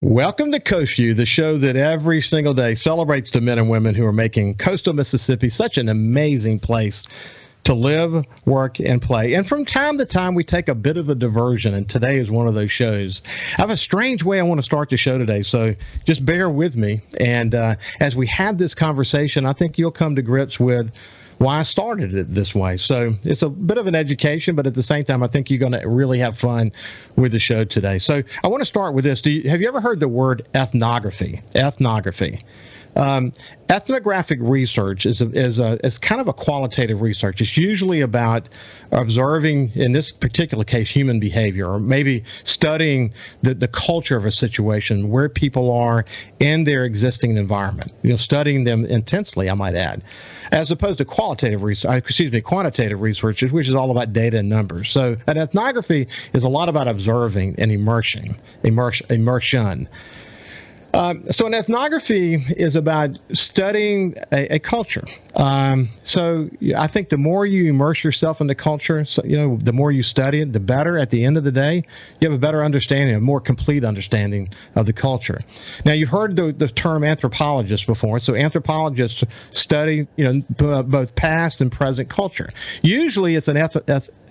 Welcome to Coast View, the show that every single day celebrates the men and women who are making coastal Mississippi such an amazing place to live, work, and play. And from time to time, we take a bit of a diversion, and today is one of those shows. I have a strange way I want to start the show today, so just bear with me. And as we have this conversation, I think you'll come to grips with why I started it this way. So it's a bit of an education, but at the same time, I think you're going to really have fun with the show today. So I want to start with this. Have you ever heard the word ethnography? Ethnography. Ethnographic research is kind of a qualitative research. It's usually about observing, in this particular case, human behavior, or maybe studying the culture of a situation, where people are in their existing environment. Studying them intensely, I might add, as opposed to quantitative research, which is all about data and numbers. So an ethnography is a lot about observing and immersion. So an ethnography is about studying a culture. So I think the more you immerse yourself in the culture, the more you study it, the better. At the end of the day, you have a better understanding, a more complete understanding of the culture. Now, you've heard the term anthropologist before. So anthropologists study, both past and present culture. Usually, it's an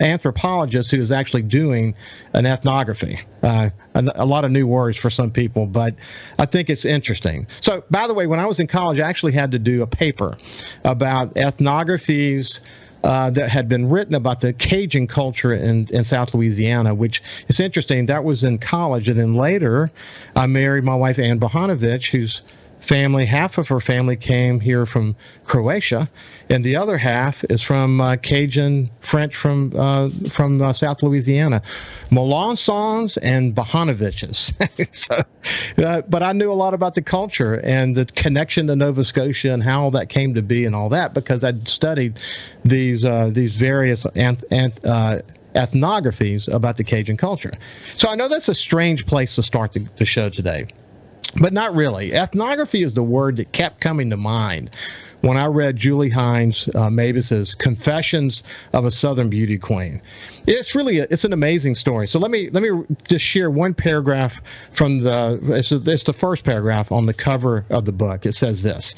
anthropologist who is actually doing an ethnography. A lot of new words for some people, but I think it's interesting. So, by the way, when I was in college, I actually had to do a paper about ethnographies that had been written about the Cajun culture in South Louisiana, which is interesting. That was in college. And then later, I married my wife, Ann Bohanovich, whose family, half of her family came here from Croatia, and the other half is from Cajun French from South Louisiana, Melancons and Bohanoviches. But I knew a lot about the culture and the connection to Nova Scotia and how that came to be and all that, because I'd studied these various ethnographies about the Cajun culture. So I know that's a strange place to start the show today. But not really. Ethnography is the word that kept coming to mind when I read Julie Hines Mabus's Confessions of a Southern Beauty Queen. It's an amazing story. So let me just share one paragraph from it's the first paragraph on the cover of the book. It says this: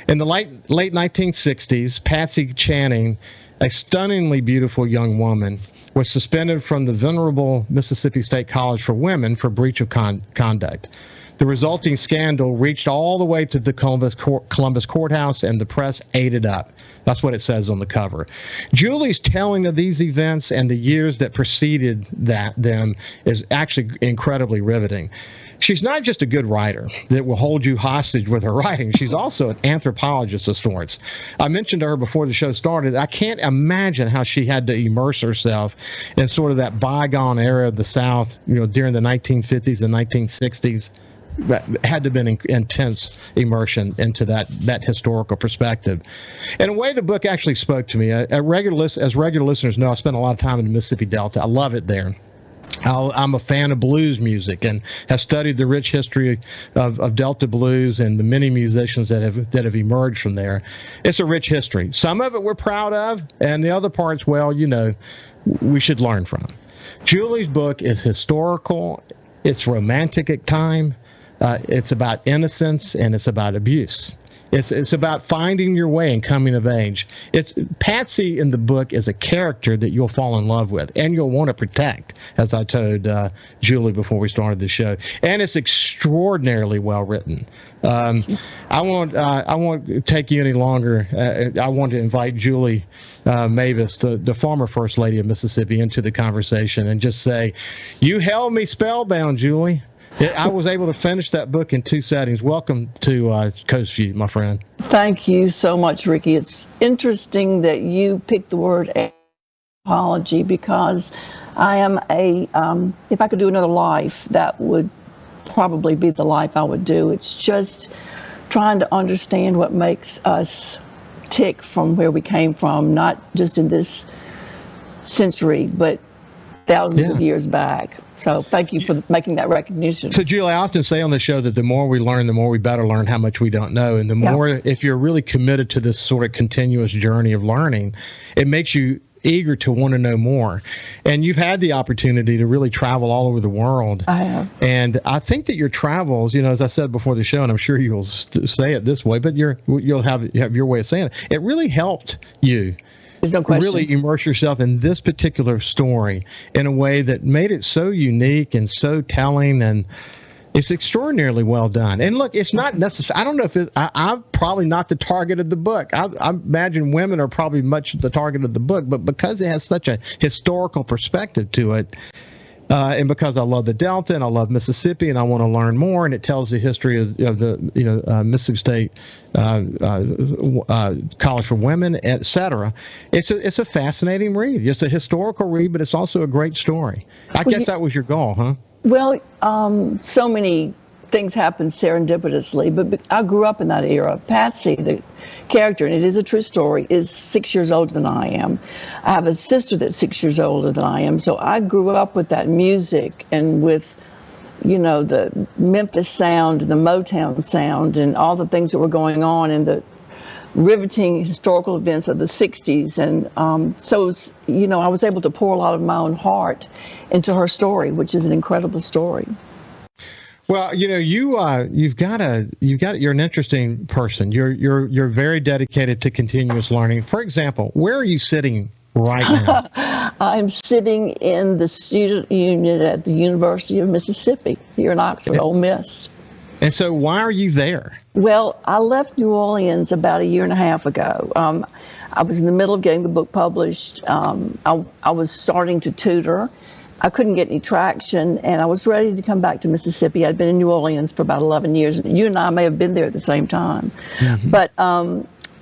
in the late 1960s, Patsy Channing, a stunningly beautiful young woman, was suspended from the venerable Mississippi State College for Women for breach of conduct. The resulting scandal reached all the way to the Columbus courthouse, and the press ate it up. That's what it says on the cover. Julie's telling of these events and the years that preceded them is actually incredibly riveting. She's not just a good writer that will hold you hostage with her writing. She's also an anthropologist of sorts. I mentioned to her before the show started, I can't imagine how she had to immerse herself in sort of that bygone era of the South, during the 1950s and 1960s. That had to have been intense immersion into that historical perspective. In a way, the book actually spoke to me. As regular listeners know, I spent a lot of time in the Mississippi Delta. I love it there. I'm a fan of blues music and have studied the rich history of Delta blues and the many musicians that have emerged from there. It's a rich history. Some of it we're proud of, and the other parts, we should learn from. Julie's book is historical. It's romantic at time. It's about innocence, and it's about abuse. It's about finding your way and coming of age. Patsy in the book is a character that you'll fall in love with and you'll want to protect, as I told Julie before we started the show. And it's extraordinarily well written. I won't take you any longer. I want to invite Julie Mabus, the former First Lady of Mississippi, into the conversation and just say, you held me spellbound, Julie. I was able to finish that book in 2 settings. Welcome to Coast View, my friend. Thank you so much, Ricky. It's interesting that you picked the word anthropology, because I am if I could do another life, that would probably be the life I would do. It's just trying to understand what makes us tick from where we came from, not just in this century, but thousands of years back. So thank you for making that recognition. So, Julie, I often say on the show that the more we learn, the more we better learn how much we don't know. And the more, if you're really committed to this sort of continuous journey of learning, it makes you eager to want to know more. And you've had the opportunity to really travel all over the world. I have. And I think that your travels, as I said before the show, and I'm sure you'll say it this way, but you'll have your way of saying it. It really helped you. There's no question. Really immerse yourself in this particular story in a way that made it so unique and so telling, and it's extraordinarily well done. And look, it's not necessary. I don't know if I'm probably not the target of the book. I imagine women are probably much the target of the book, but because it has such a historical perspective to it, and because I love the Delta and I love Mississippi and I want to learn more, and it tells the history of the Mississippi State College for Women, etc. It's a fascinating read. It's a historical read, but it's also a great story. I guess that was your goal, huh? Well, so many things happened serendipitously, but I grew up in that era. Patsy, the character, and it is a true story, is 6 years older than I am. I have a sister that's 6 years older than I am, so I grew up with that music and with, the Memphis sound, the Motown sound, and all the things that were going on in the riveting historical events of the 60s. And so, I was able to pour a lot of my own heart into her story, which is an incredible story. Well, you're an interesting person. You're very dedicated to continuous learning. For example, where are you sitting right now? I'm sitting in the student union at the University of Mississippi here in Oxford, Ole Miss. And so why are you there? Well, I left New Orleans about a year and a half ago. I was in the middle of getting the book published. I was starting to tutor. I couldn't get any traction, and I was ready to come back to Mississippi. I'd been in New Orleans for about 11 years. You and I may have been there at the same time. Mm-hmm. But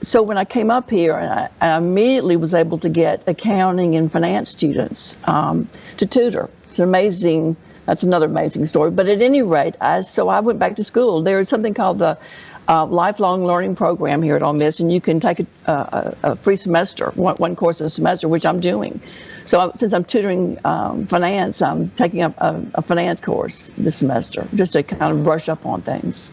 so when I came up here, I immediately was able to get accounting and finance students to tutor. It's amazing. That's another amazing story. But at any rate, so I went back to school. There is something called the lifelong learning program here at Ole Miss, and you can take a free semester, one course a semester, which I'm doing. So since I'm tutoring finance, I'm taking up a finance course this semester just to kind of brush up on things.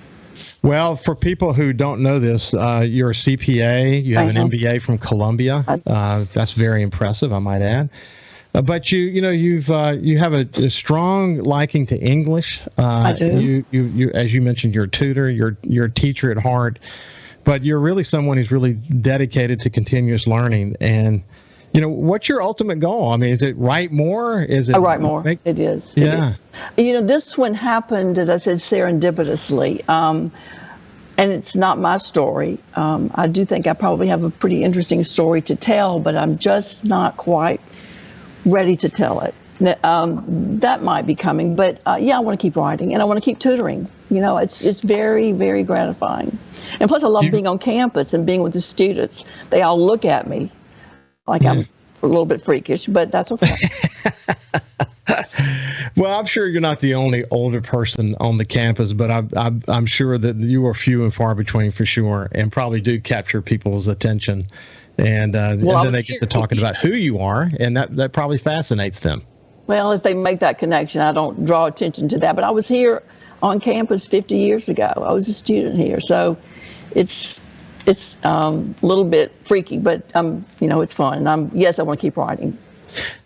Well, for people who don't know this, you're a CPA. You have an MBA from Columbia. That's very impressive, I might add. But you have a strong liking to English. I do. You as you mentioned, you're a tutor. You're a teacher at heart, but you're really someone who's really dedicated to continuous learning. And what's your ultimate goal? I mean, is it write more? Is it? I write more. It is. Yeah. It is. This one happened, as I said, serendipitously. And it's not my story. I do think I probably have a pretty interesting story to tell, but I'm just not quite ready to tell it. That might be coming, but I want to keep writing and I want to keep tutoring. It's very, very gratifying. And plus I love being on campus and being with the students. They all look at me like I'm a little bit freakish, but that's okay. Well, I'm sure you're not the only older person on the campus, but I'm sure that you are few and far between for sure, and probably do capture people's attention. And then they get to talking about who you are, and that probably fascinates them. Well, if they make that connection, I don't draw attention to that. But I was here on campus 50 years ago. I was a student here, so it's a little bit freaky, but it's fun. And I want to keep writing.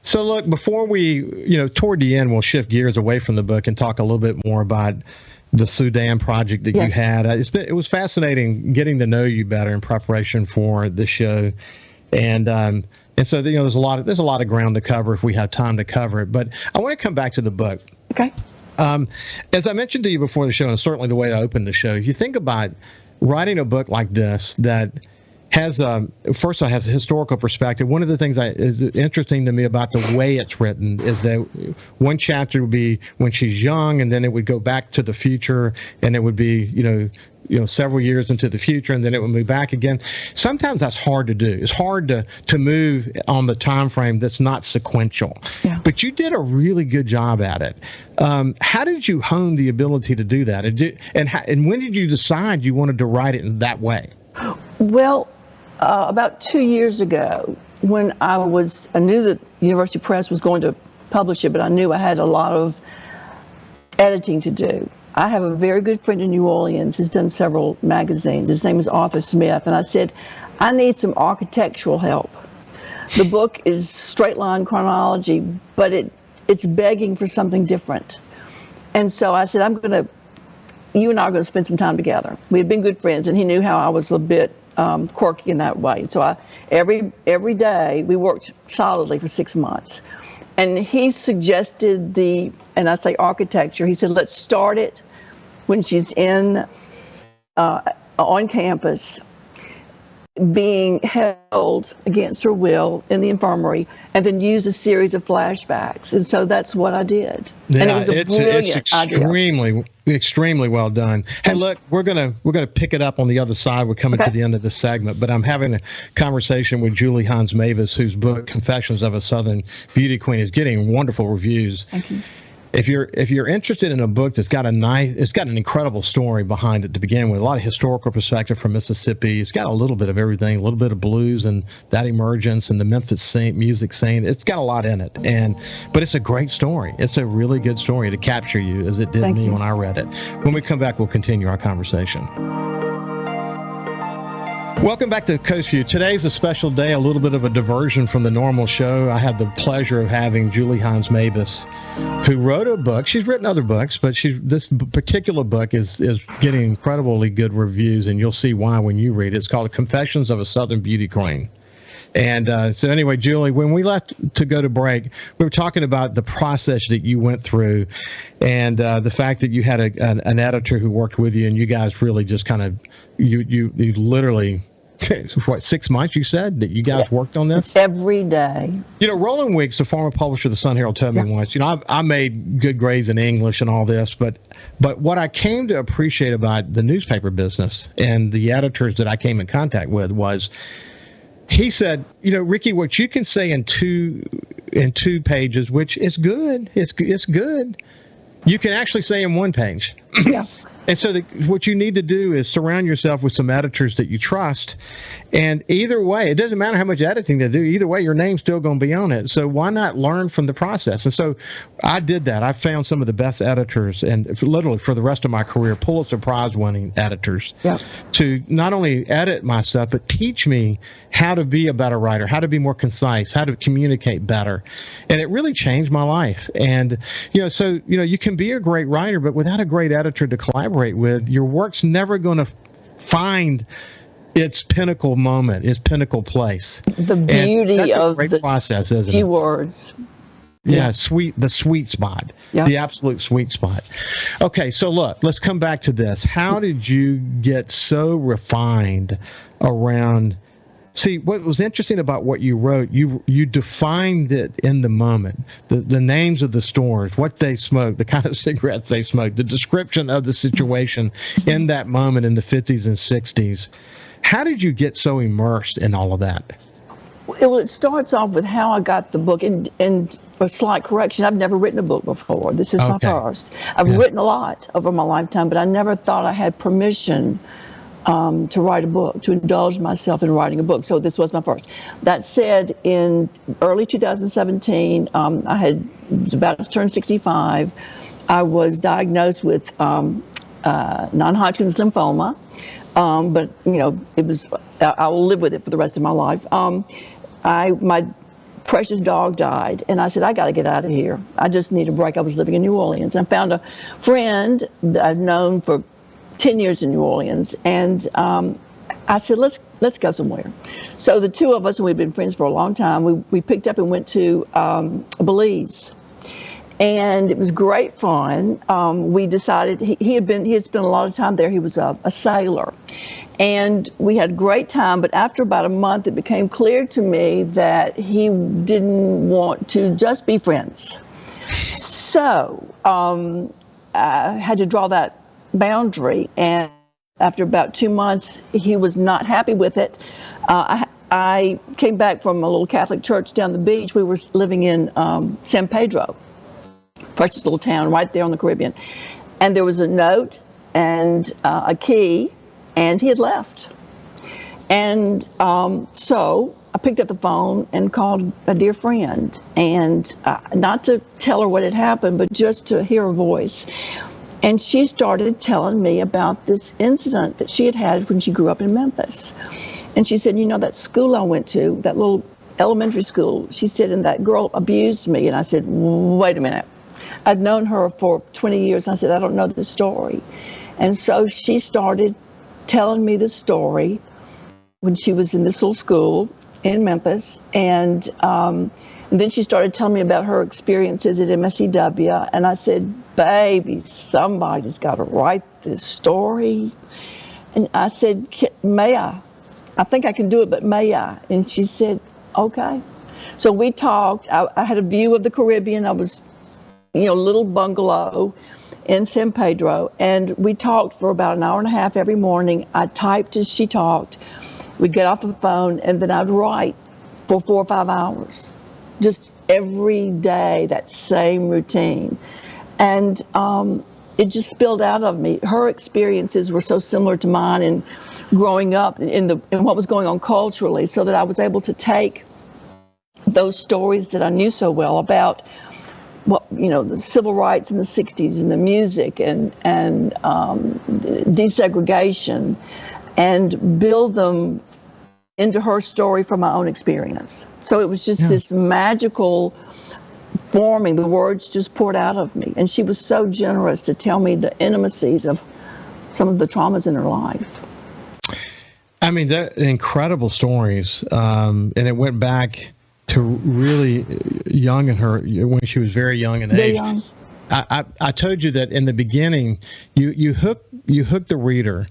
So look, before we, toward the end, we'll shift gears away from the book and talk a little bit more about the Sudan project that you had. It was fascinating getting to know you better in preparation for the show, and so there's a lot of ground to cover if we have time to cover it. But I want to come back to the book. Okay. As I mentioned to you before the show, and certainly the way I opened the show, if you think about writing a book like this that has first of all has a historical perspective. One of the things that is interesting to me about the way it's written is that one chapter would be when she's young, and then it would go back to the future, and it would be several years into the future, and then it would move back again. Sometimes that's hard to do. It's hard to move on the time frame that's not sequential. Yeah. But you did a really good job at it. How did you hone the ability to do that? And when did you decide you wanted to write it in that way? Well, about 2 years ago, when I knew that University Press was going to publish it, but I knew I had a lot of editing to do. I have a very good friend in New Orleans who's done several magazines. His name is Arthur Smith, and I said, I need some architectural help. The book is straight line chronology, but it's begging for something different. And so I said, you and I are going to spend some time together. We had been good friends, and he knew how I was a bit quirky in that way. So every day we worked solidly for 6 months. And he suggested and I say architecture, he said, let's start it when she's on campus, being held against her will in the infirmary, and then use a series of flashbacks. And so that's what I did. Yeah, and it was a brilliant idea. Extremely well done. Hey, look, we're gonna pick it up on the other side. We're coming to the end of this segment, but I'm having a conversation with Julie Hines Mabus, whose book Confessions of a Southern Beauty Queen is getting wonderful reviews. Thank you. If you're interested in a book that's got it's got an incredible story behind it to begin with, a lot of historical perspective from Mississippi. It's got a little bit of everything, a little bit of blues and that emergence and the Memphis music scene. It's got a lot in it, but it's a great story. It's a really good story to capture you, as it did me when I read it. When we come back, we'll continue our conversation. Welcome back to Coast View. Today's a special day, a little bit of a diversion from the normal show. I have the pleasure of having Julie Hines Mabus, who wrote a book. She's written other books, but this particular book is getting incredibly good reviews, and you'll see why when you read it. It's called Confessions of a Southern Beauty Queen. And so anyway, Julie, when we left to go to break, we were talking about the process that you went through, and the fact that you had an editor who worked with you, and you guys really just kind of, you literally, what, 6 months you said that you guys worked on this? Every day. You know, Roland Weeks, the former publisher of the Sun Herald, told me once, I made good grades in English and all this, but what I came to appreciate about the newspaper business and the editors that I came in contact with was, he said, Ricky, what you can say in two pages, which is good, it's good, you can actually say in one page. Yeah. And so what you need to do is surround yourself with some editors that you trust. And either way, it doesn't matter how much editing they do. Either way, your name's still going to be on it. So why not learn from the process? And so I did that. I found some of the best editors, and literally for the rest of my career, Pulitzer Prize-winning editors, to not only edit my stuff, but teach me how to be a better writer, how to be more concise, how to communicate better. And it really changed my life. And, so, you can be a great writer, but without a great editor to collaborate with, your work's never going to find its pinnacle moment, its pinnacle place. The beauty of the process, isn't few it? Words. Yeah, the sweet spot, the absolute sweet spot. Okay, so look, let's come back to this. How did you get so refined around? See, what was interesting about what you wrote, you defined it in the moment, the names of the stores, what they smoked, the kind of cigarettes they smoked, the description of the situation in that moment in the 50s and 60s. How did you get so immersed in all of that? Well, it starts off with how I got the book, and for slight correction, I've never written a book before. This is my first. I've written a lot over my lifetime, but I never thought I had permission to write a book, to indulge myself in writing a book. So this was my first. That said, in early 2017, I was about to turn 65. I was diagnosed with non-Hodgkin's lymphoma. But it was, I will live with it for the rest of my life. My precious dog died, and I said, I got to get out of here. I just need a break. I was living in New Orleans. I found a friend that I've known for 10 years in New Orleans, and I said, let's go somewhere. So the two of us, and we've been friends for a long time, we picked up and went to Belize. And it was great fun. We decided he had spent a lot of time there. He was a sailor, and we had a great time. But after about a month, it became clear to me that he didn't want to just be friends. So I had to draw that boundary. And after about 2 months, he was not happy with it. I came back from a little Catholic church down the beach. We were living in San Pedro. Precious little town right there on the Caribbean. And there was a note and a key, and he had left. And so I picked up the phone and called a dear friend, and not to tell her what had happened, but just to hear her voice. And she started telling me about this incident that she had had when she grew up in Memphis. And she said, that school I went to, that little elementary school. She said, and that girl abused me. And I said, wait a minute. I'd known her for 20 years. I said, I don't know the story. And so she started telling me the story when she was in this little school in Memphis. And then she started telling me about her experiences at MSCW. And I said, baby, somebody's got to write this story. And I said, may I? I think I can do it, but may I? And she said, okay. So we talked. I had a view of the Caribbean. I was, little bungalow in San Pedro. And we talked for about an hour and a half every morning. I typed as she talked. We'd get off the phone, and then I'd write for 4 or 5 hours. Just every day, that same routine. And it just spilled out of me. Her experiences were so similar to mine in growing up in what was going on culturally, so that I was able to take those stories that I knew so well about the civil rights in the 60s and the music and desegregation, and build them into her story from my own experience. So it was just this magical forming. The words just poured out of me. And she was so generous to tell me the intimacies of some of the traumas in her life. I mean, they're incredible stories. And it went back to really young in her, when she was very young in age. Young. I told you that in the beginning, you hook the reader,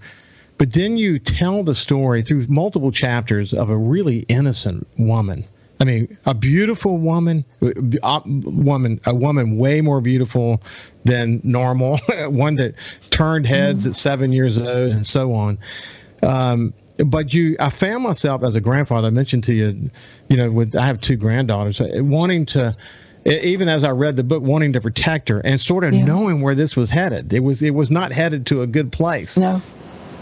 but then you tell the story through multiple chapters of a really innocent woman. I mean, a beautiful woman, a woman way more beautiful than normal, one that turned heads at 7 years old and so on. But I found myself as a grandfather, I mentioned to you, I have 2 granddaughters, wanting to, even as I read the book, wanting to protect her and sort of knowing where this was headed. It was not headed to a good place. No.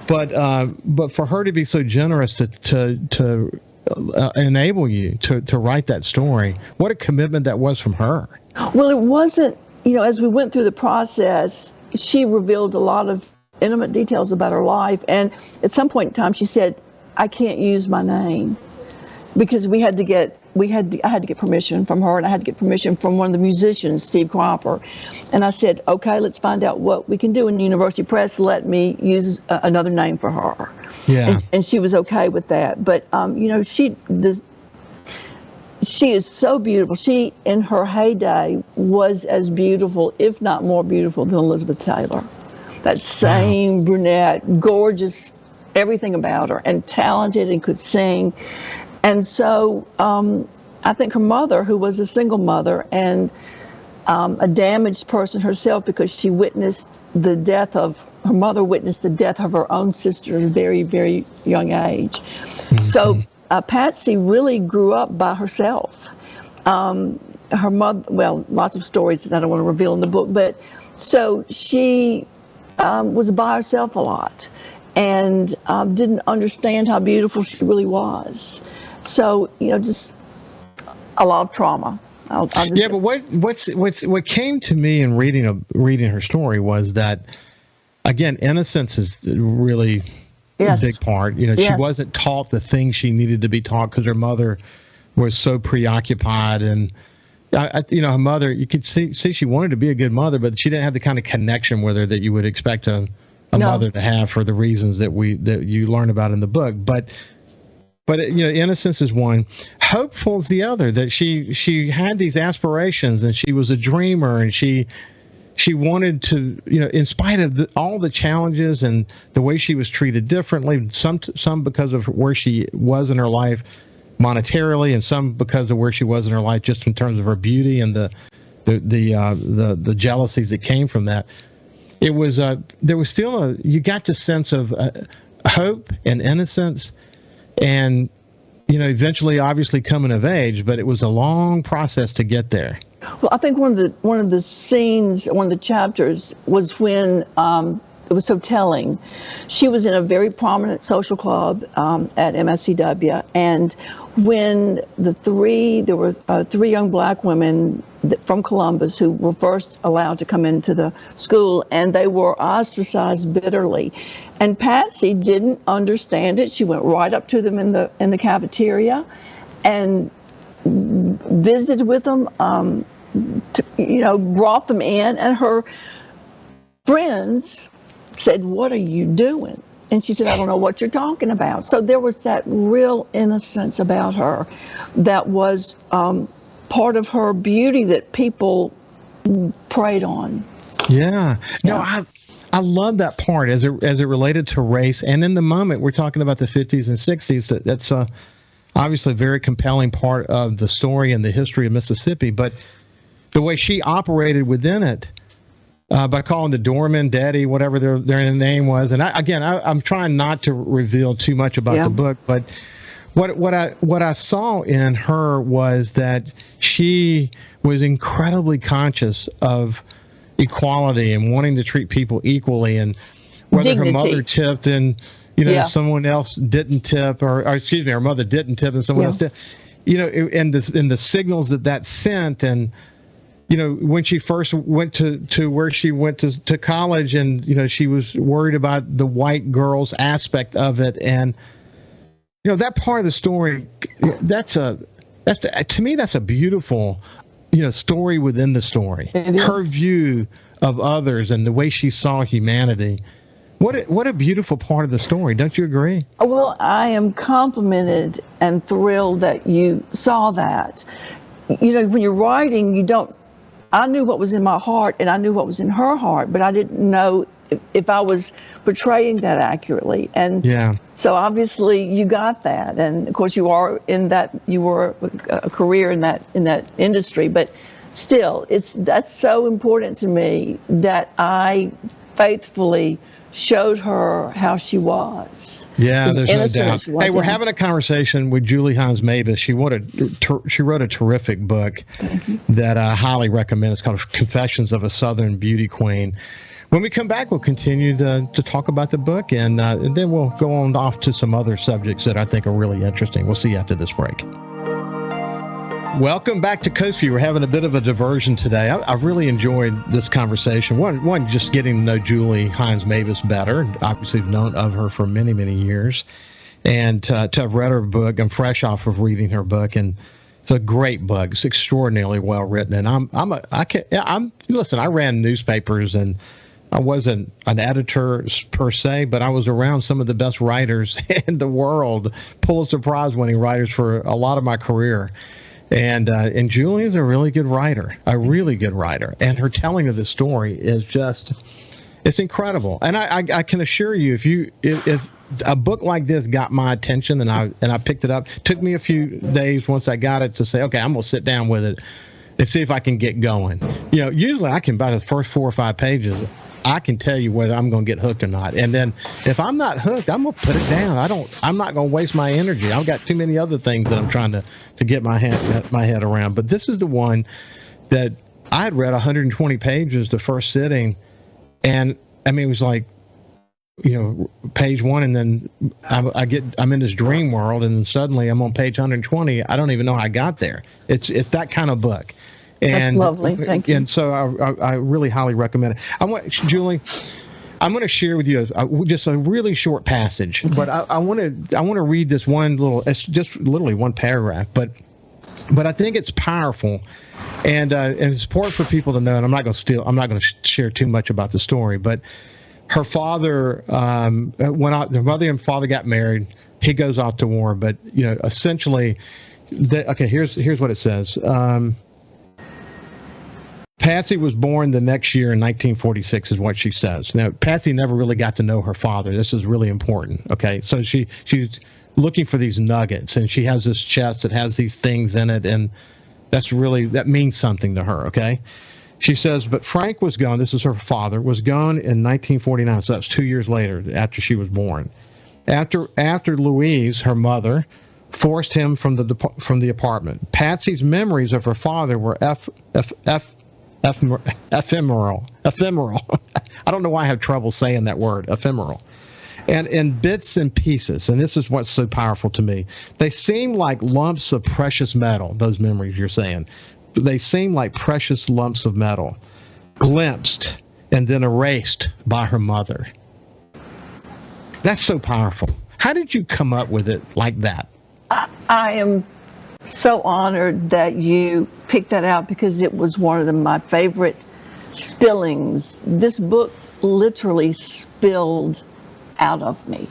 But for her to be so generous to enable you to write that story, what a commitment that was from her. Well, it wasn't, as we went through the process, she revealed a lot of intimate details about her life. And at some point in time, she said, I can't use my name, because I had to get permission from her, and I had to get permission from one of the musicians, Steve Cropper. And I said, okay, let's find out what we can do. And the University Press let me use another name for her. Yeah. And she was okay with that. But, she is so beautiful. She, in her heyday, was as beautiful, if not more beautiful, than Elizabeth Taylor. That same brunette, gorgeous, everything about her, and talented and could sing. And so I think her mother, who was a single mother and a damaged person herself, because she witnessed the death of her own sister at a very, very young age. Mm-hmm. So Patsy really grew up by herself. Her mother, lots of stories that I don't want to reveal in the book, but so she was by herself a lot, and didn't understand how beautiful she really was. So, just a lot of trauma. But what came to me in reading her story was that, again, innocence is really a big part. She wasn't taught the things she needed to be taught because her mother was so preoccupied, and her mother, you could see she wanted to be a good mother, but she didn't have the kind of connection with her that you would expect a mother to have for the reasons that you learn about in the book. But innocence is one. Hopeful is the other. That she had these aspirations, and she was a dreamer, and she wanted to, in spite of all the challenges and the way she was treated differently, some because of where she was in her life monetarily, and some because of where she was in her life just in terms of her beauty and the jealousies that came from that. It was there was still you got the sense of hope and innocence, and eventually obviously coming of age, but it was a long process to get there. Well, I think one of the scenes, one of the chapters was when it was so telling. She was in a very prominent social club at MSCW, and when there were 3 young black women from Columbus who were first allowed to come into the school, and they were ostracized bitterly. And Patsy didn't understand it. She went right up to them in the cafeteria and visited with them, brought them in, and her friends said, "What are you doing?" And she said, "I don't know what you're talking about." So there was that real innocence about her that was part of her beauty that people preyed on. Yeah. No, I love that part as it related to race. And in the moment, we're talking about the 50s and 60s. That's obviously a very compelling part of the story and the history of Mississippi. But the way she operated within it, by calling the doorman daddy, whatever their name was. And I'm trying not to reveal too much about the book, but what I saw in her was that she was incredibly conscious of equality and wanting to treat people equally, and whether Dignity. her mother tipped and someone else didn't tip, or excuse me, her mother didn't tip and someone else did, and the signals that sent. And when she first went to where she went to college, and she was worried about the white girls aspect of it, and that part of the story, to me that's a beautiful story within the story. Her view of others and the way she saw humanity. What a beautiful part of the story. Don't you agree? Well, I am complimented and thrilled that you saw that. When you're writing, I knew what was in my heart and I knew what was in her heart, but I didn't know if I was portraying that accurately. And so obviously you got that. And of course you were a career in that industry, but still that's so important to me that I faithfully showed her how she was. Yeah, there's no doubt. Hey, we're in. having a conversation with Julie Hines Mabus. She wrote a terrific book that I highly recommend. It's called Confessions of a Southern Beauty Queen. When we come back, we'll continue to talk about the book, and then we'll go on off to some other subjects that I think are really interesting. We'll see you after this break. Welcome back to Coast View. We're having a bit of a diversion today. I've really enjoyed this conversation. One, just getting to know Julie Hines Mabus better. Obviously, I've known of her for many, many years. And to have read her book, I'm fresh off of reading her book, and it's a great book. It's extraordinarily well written. And listen, I ran newspapers, and I wasn't an editor per se, but I was around some of the best writers in the world, Pulitzer Prize winning writers for a lot of my career. And Julie is a really good writer, and her telling of the story is it's incredible. And I can assure you, if a book like this got my attention and I picked it up, it took me a few days once I got it to say, okay, I'm gonna sit down with it and see if I can get going. Usually I can, by the first 4 or 5 pages, I can tell you whether I'm going to get hooked or not. And then if I'm not hooked, I'm going to put it down. I'm not going to waste my energy. I've got too many other things that I'm trying to get my head around. But this is the one that I had read 120 pages the first sitting. And I mean, it was like, page 1, and then I'm in this dream world, and then suddenly I'm on page 120. I don't even know how I got there. It's that kind of book. And, that's lovely. Thank you. And so I really highly recommend it. Julie, I'm going to share with you just a really short passage, but I want to read this one it's just literally one paragraph, but I think it's powerful, and it's important for people to know. And I'm not going to share too much about the story, but her father, their mother and father got married. He goes off to war, but essentially, here's what it says. Patsy was born the next year in 1946 is what she says. Now, Patsy never really got to know her father. This is really important. Okay. So she's looking for these nuggets, and she has this chest that has these things in it. And that means something to her. Okay. She says, but Frank was gone. This is her father, was gone in 1949. So that's 2 years later after she was born. After Louise, her mother, forced him from the apartment. Patsy's memories of her father were ephemeral. I don't know why I have trouble saying that word, ephemeral. And in bits and pieces, and this is what's so powerful to me, they seem like lumps of precious metal, those memories you're saying. They seem like precious lumps of metal, glimpsed and then erased by her mother. That's so powerful. How did you come up with it like that? I am so honored that you picked that out because it was one of my favorite spillings. This book literally spilled out of me.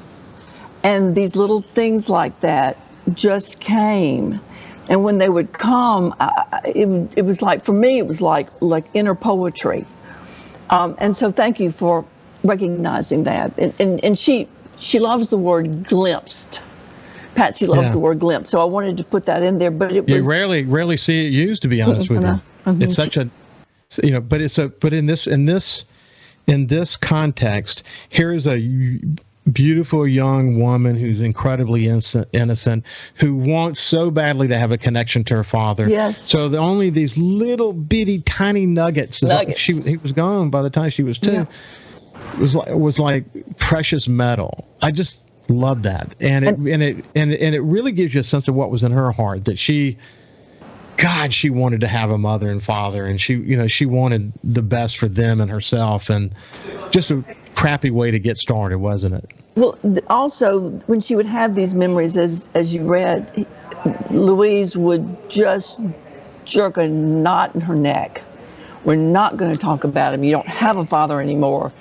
And these little things like that just came. And when they would come, it was like, for me, it was like inner poetry. And so thank you for recognizing that. And she loves the word glimpsed. Patsy loves the word glimpse. So I wanted to put that in there, but it was... You rarely see it used, to be honest with you. It's such a, but in this context, here's a beautiful young woman who's incredibly innocent, who wants so badly to have a connection to her father. Yes. So only these little bitty tiny nuggets. He was gone by the time she was 2. Yeah. It was like precious metal. I just love that, and it really gives you a sense of what was in her heart, that she wanted to have a mother and father, and she wanted the best for them and herself, and just a crappy way to get started, wasn't it? Well, also when she would have these memories, as you read, Louise would just jerk a knot in her neck. We're not going to talk about him. You don't have a father anymore.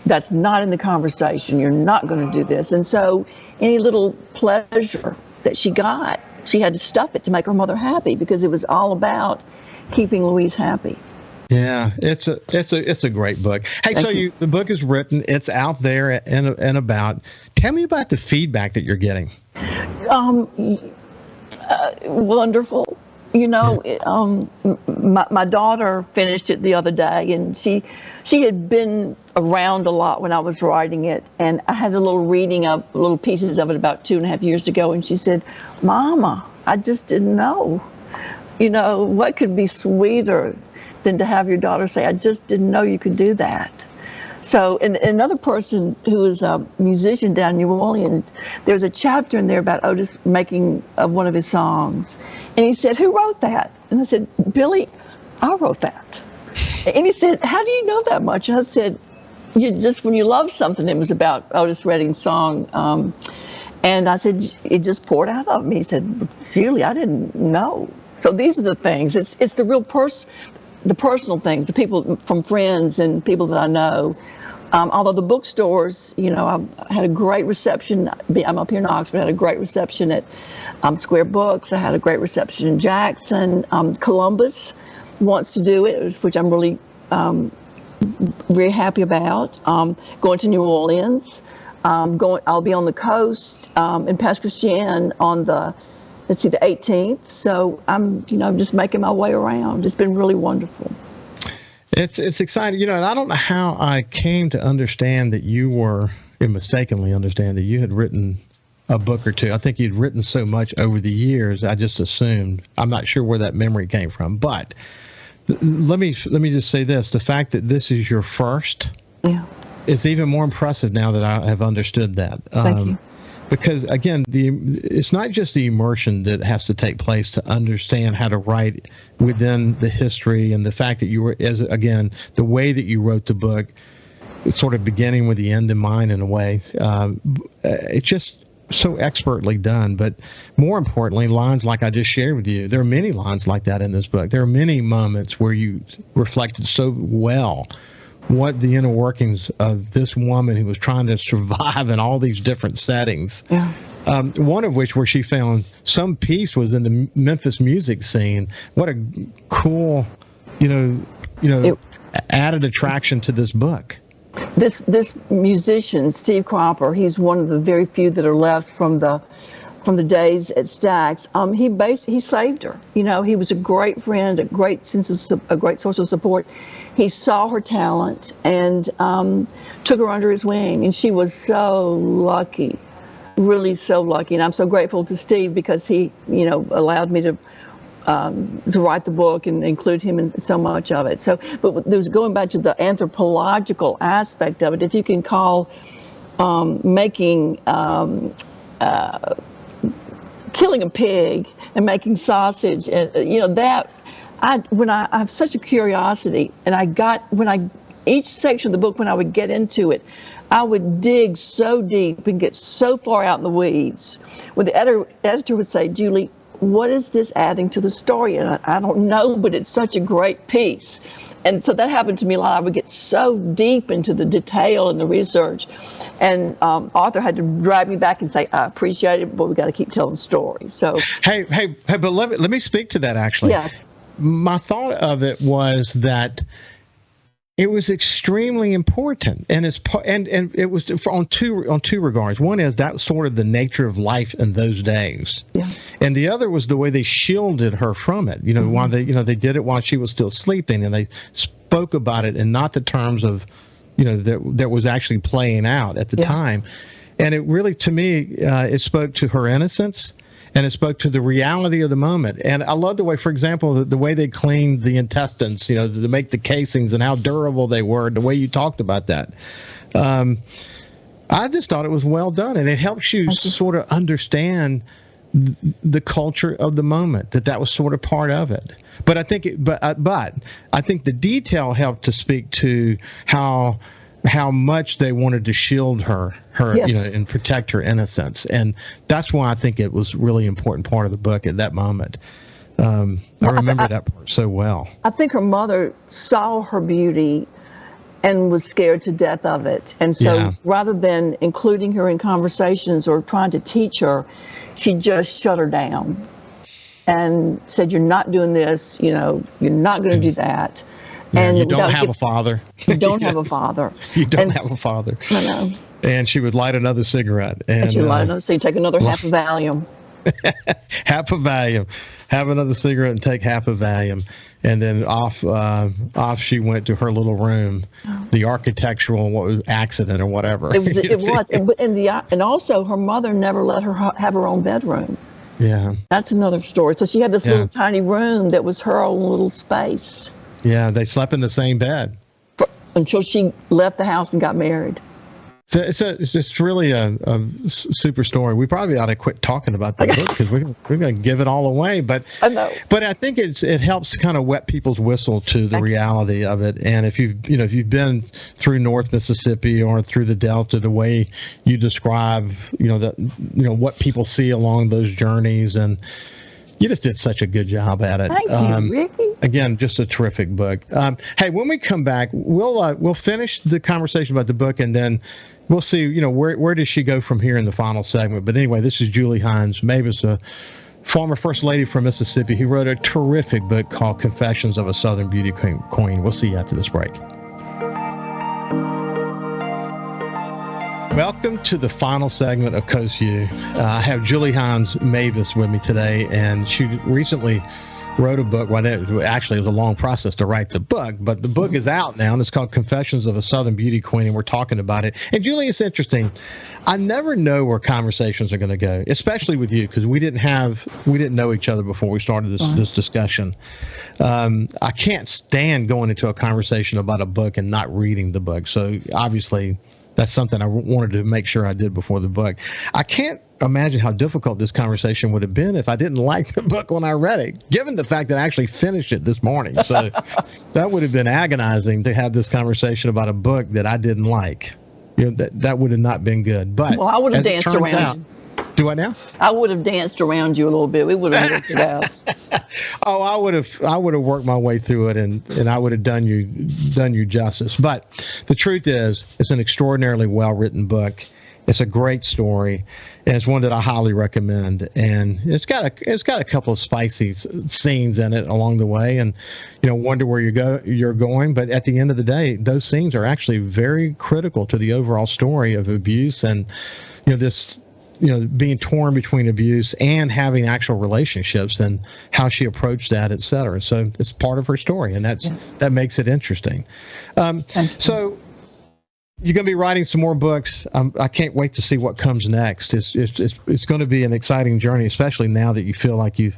That's not in the conversation. You're not going to do this. And so any little pleasure that she got, she had to stuff it to make her mother happy, because it was all about keeping Louise happy. Yeah, it's a great book. Hey, the book is written, it's out there and about. Tell me about the feedback that you're getting. Wonderful. My daughter finished it the other day, and she had been around a lot when I was writing it, and I had a little reading of little pieces of it about 2.5 years ago, and she said, "Mama, I just didn't know. What could be sweeter than to have your daughter say, I just didn't know you could do that." So, and another person who is a musician down in New Orleans, there's a chapter in there about Otis making of one of his songs. And he said, "Who wrote that?" And I said, "Billy, I wrote that." And he said, "How do you know that much?" And I said, when you love something, it was about Otis Redding's song. And I said, it just poured out of me. He said, "Julie, I didn't know." So these are the things. It's the real the personal things, the people from friends and people that I know. Although the bookstores, I had a great reception. I'm up here in Oxford. I had a great reception at Square Books. I had a great reception in Jackson. Columbus wants to do it, which I'm really very happy about. Going to New Orleans. I'll be on the coast in Pass Christian on the 18th. So I'm just making my way around. It's been really wonderful. It's exciting, and I don't know how I came to understand that you were, mistakenly understand that you had written a book or two. I think you'd written so much over the years, I just assumed. I'm not sure where that memory came from, but let me just say this: the fact that this is your first, it's even more impressive now that I have understood that. Thank you. Because again, it's not just the immersion that has to take place to understand how to write within the history, and the fact that you were, the way that you wrote the book, sort of beginning with the end in mind in a way. It's just so expertly done. But more importantly, lines like I just shared with you, there are many lines like that in this book. There are many moments where you reflected so well what the inner workings of this woman who was trying to survive in all these different settings. Yeah. One of which where she found some peace was in the Memphis music scene. What a cool, added attraction to this book. This musician, Steve Cropper, he's one of the very few that are left from the days at Stax. He saved her. He was a great friend, a great social support. He saw her talent and took her under his wing, and she was so lucky, really so lucky. And I'm so grateful to Steve because he, allowed me to write the book and include him in so much of it. So, but there's going back to the anthropological aspect of it. If you can call making killing a pig and making sausage, that. I have such a curiosity, and each section of the book, when I would get into it, I would dig so deep and get so far out in the weeds. When the editor would say, "Julie, what is this adding to the story? And I don't know, but it's such a great piece. And so that happened to me a lot. I would get so deep into the detail and the research. And Arthur had to drag me back and say, I appreciate it, but we got to keep telling the story. So Hey, but let me speak to that, actually. yes. My thought of it was that it was extremely important, and it was on two regards. One is that sort of the nature of life in those days, Yeah. and the other was the way they shielded her from it. While they did it while she was still sleeping, and they spoke about it in not the terms of that was actually playing out at the time. And it really, to me, it spoke to her innocence. And it spoke to the reality of the moment. And I love the way, for example, the way they cleaned the intestines, to make the casings and how durable they were, the way you talked about that. I just thought it was well done. And it helps you sort of understand the culture of the moment, that was sort of part of it. But I think I think the detail helped to speak to how much they wanted to shield her, Yes. and protect her innocence. And that's why I think it was really important part of the book at that moment. I remember that part so well. I think her mother saw her beauty and was scared to death of it. And so rather than including her in conversations or trying to teach her, she just shut her down and said, you're not doing this, you're not going to do that. Yeah, and you don't have a father. You don't have a father. You don't have a father. I know. And she would light another cigarette. And she would light another, so you take another half of Valium. Half a Valium. Have another cigarette and take half a Valium. And then off she went to her little room, the architectural accident or whatever. It was, and also her mother never let her have her own bedroom. Yeah. That's another story. So she had this little tiny room that was her own little space. Yeah, they slept in the same bed until she left the house and got married. So it's really a super story. We probably ought to quit talking about the book because we're going to give it all away. But I know. But I think it helps kind of wet people's whistle to the reality of it. And if you've been through North Mississippi or through the Delta, the way you describe what people see along those journeys, and you just did such a good job at it. Thank you, Ricky. Again, just a terrific book. Hey, when we come back, we'll finish the conversation about the book, and then we'll see, where does she go from here in the final segment. But anyway, this is Julie Hines Mabus, a former First Lady from Mississippi, who wrote a terrific book called Confessions of a Southern Beauty Queen. We'll see you after this break. Welcome to the final segment of Coast View. I have Julie Hines Mabus with me today, and she recently wrote a book. Well, actually, it was a long process to write the book, but the book is out now, and it's called Confessions of a Southern Beauty Queen, and we're talking about it. And Julie, it's interesting. I never know where conversations are going to go, especially with you, because we didn't know each other before we started this discussion. I can't stand going into a conversation about a book and not reading the book. So obviously, that's something I wanted to make sure I did before the book. I can't imagine how difficult this conversation would have been if I didn't like the book when I read it, given the fact that I actually finished it this morning. So that would have been agonizing to have this conversation about a book that I didn't like. That would have not been good. But I would have danced around you. Do what now? I would have danced around you a little bit. We would have worked it out. Oh, I would have worked my way through it, and I would have done you justice. But the truth is, it's an extraordinarily well-written book. It's a great story, and it's one that I highly recommend. And it's got a couple of spicy scenes in it along the way, and wonder where you're going. But at the end of the day, those scenes are actually very critical to the overall story of abuse and this. Being torn between abuse and having actual relationships and how she approached that, et cetera. So it's part of her story, and that makes it interesting. So you're going to be writing some more books. I can't wait to see what comes next. It's going to be an exciting journey, especially now that you feel like you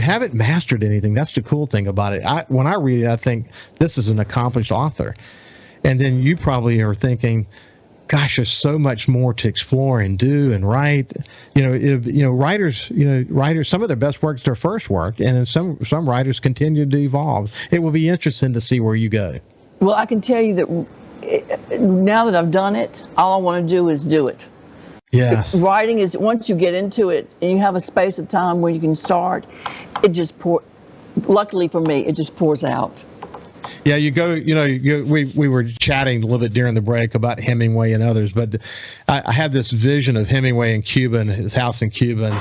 haven't mastered anything. That's the cool thing about it. When I read it, I think this is an accomplished author. And then you probably are thinking, gosh, there's so much more to explore and do and write. Writers, some of their best work is their first work, and some writers continue to evolve. It will be interesting to see where you go. Well, I can tell you that now that I've done it, all I want to do is do it. Yes. Writing is, once you get into it and you have a space of time where you can start, it just luckily for me, it just pours out. Yeah, we were chatting a little bit during the break about Hemingway and others, but I had this vision of Hemingway in Cuba, and his house in Cuba, and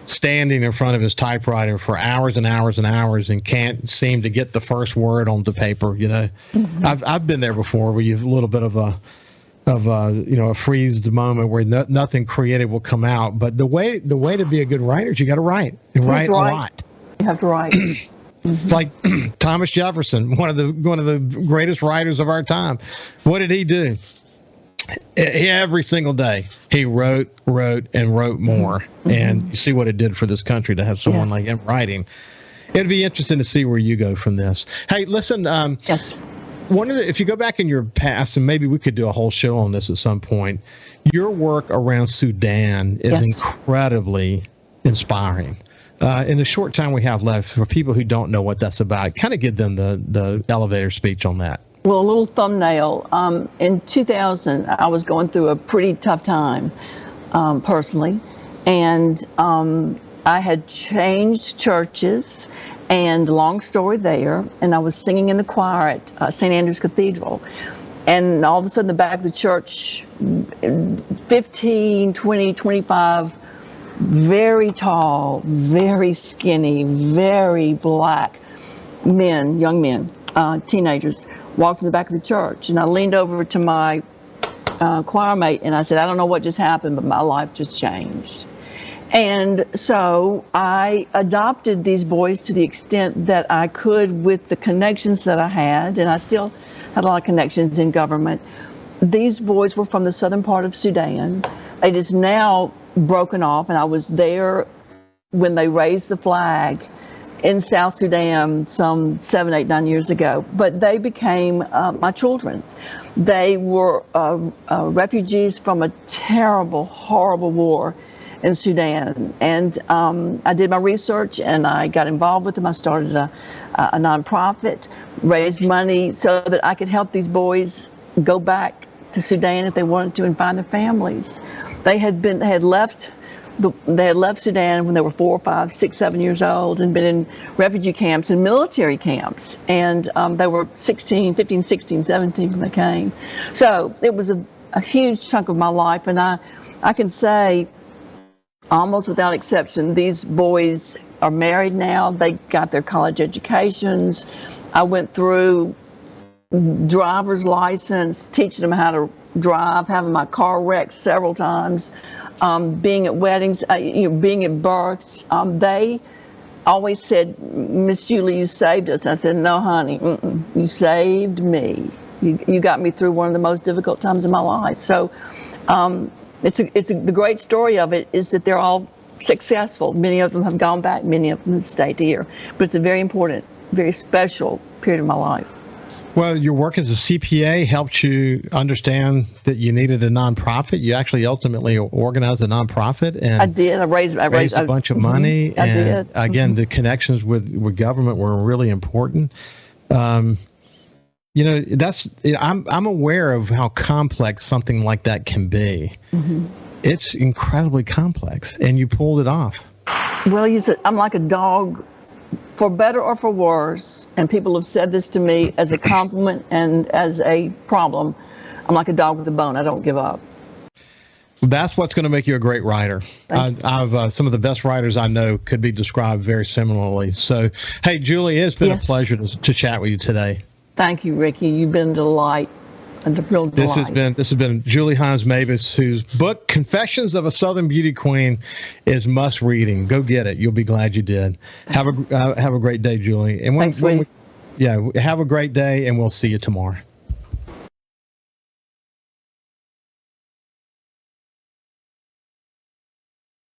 standing in front of his typewriter for hours and hours and hours and can't seem to get the first word onto paper. Mm-hmm. I've been there before, where you have a little bit of a freezed moment where nothing creative will come out. But the way to be a good writer is you got to write and write a lot. You have to write. Mm-hmm. Like Thomas Jefferson, one of the greatest writers of our time. What did he do? Every single day he wrote and wrote more. Mm-hmm. And you see what it did for this country to have someone like him writing. It'd be interesting to see where you go from this. Hey, listen. Yes. If you go back in your past, and maybe we could do a whole show on this at some point, your work around Sudan is incredibly inspiring. In the short time we have left, for people who don't know what that's about, kind of give them the elevator speech on that. Well, a little thumbnail. In 2000, I was going through a pretty tough time personally, and I had changed churches, and long story there, and I was singing in the choir at St. Andrew's Cathedral, and all of a sudden the back of the church, 15, 20, 25 very tall, very skinny, very black men, young men, teenagers, walked in the back of the church. And I leaned over to my choir mate and I said, I don't know what just happened, but my life just changed. And so I adopted these boys to the extent that I could with the connections that I had, and I still had a lot of connections in government. These boys were from the southern part of Sudan. It is now broken off, and I was there when they raised the flag in South Sudan some 7, 8, 9 years ago. But they became my children. They were refugees from a terrible, horrible war in Sudan. And I did my research and I got involved with them. I started a nonprofit, raised money so that I could help these boys go back to Sudan if they wanted to and find their families. They had left Sudan when they were 4, 5, 6, 7 years old and been in refugee camps and military camps. And they were 15, 16, 17 when they came. So it was a huge chunk of my life. And I can say, almost without exception, these boys are married now. They got their college educations. I went through driver's license, teaching them how to drive, having my car wrecked several times, being at weddings, being at births. They always said, Miss Julie, you saved us. I said, no, honey, you saved me. You got me through one of the most difficult times in my life. So the great story of it is that they're all successful. Many of them have gone back. Many of them have stayed here. But it's a very important, very special period of my life. Well, your work as a CPA helped you understand that you needed a nonprofit. You actually ultimately organized a nonprofit, and I did. I raised a bunch of money. I and did. Again, the connections with government were really important. I'm aware of how complex something like that can be. Mm-hmm. It's incredibly complex, and you pulled it off. Well, you said I'm like a dog. For better or for worse, and people have said this to me as a compliment and as a problem, I'm like a dog with a bone. I don't give up. That's what's going to make you a great writer. I've some of the best writers I know could be described very similarly. So, hey, Julie, it's been a pleasure to chat with you today. Thank you, Ricky. You've been a delight. A real delight. This has been Julie Hines Mabus, whose book Confessions of a Southern Beauty Queen is must reading. Go get it. You'll be glad you did. Have a great day, Julie. And Thanks, have a great day, and we'll see you tomorrow.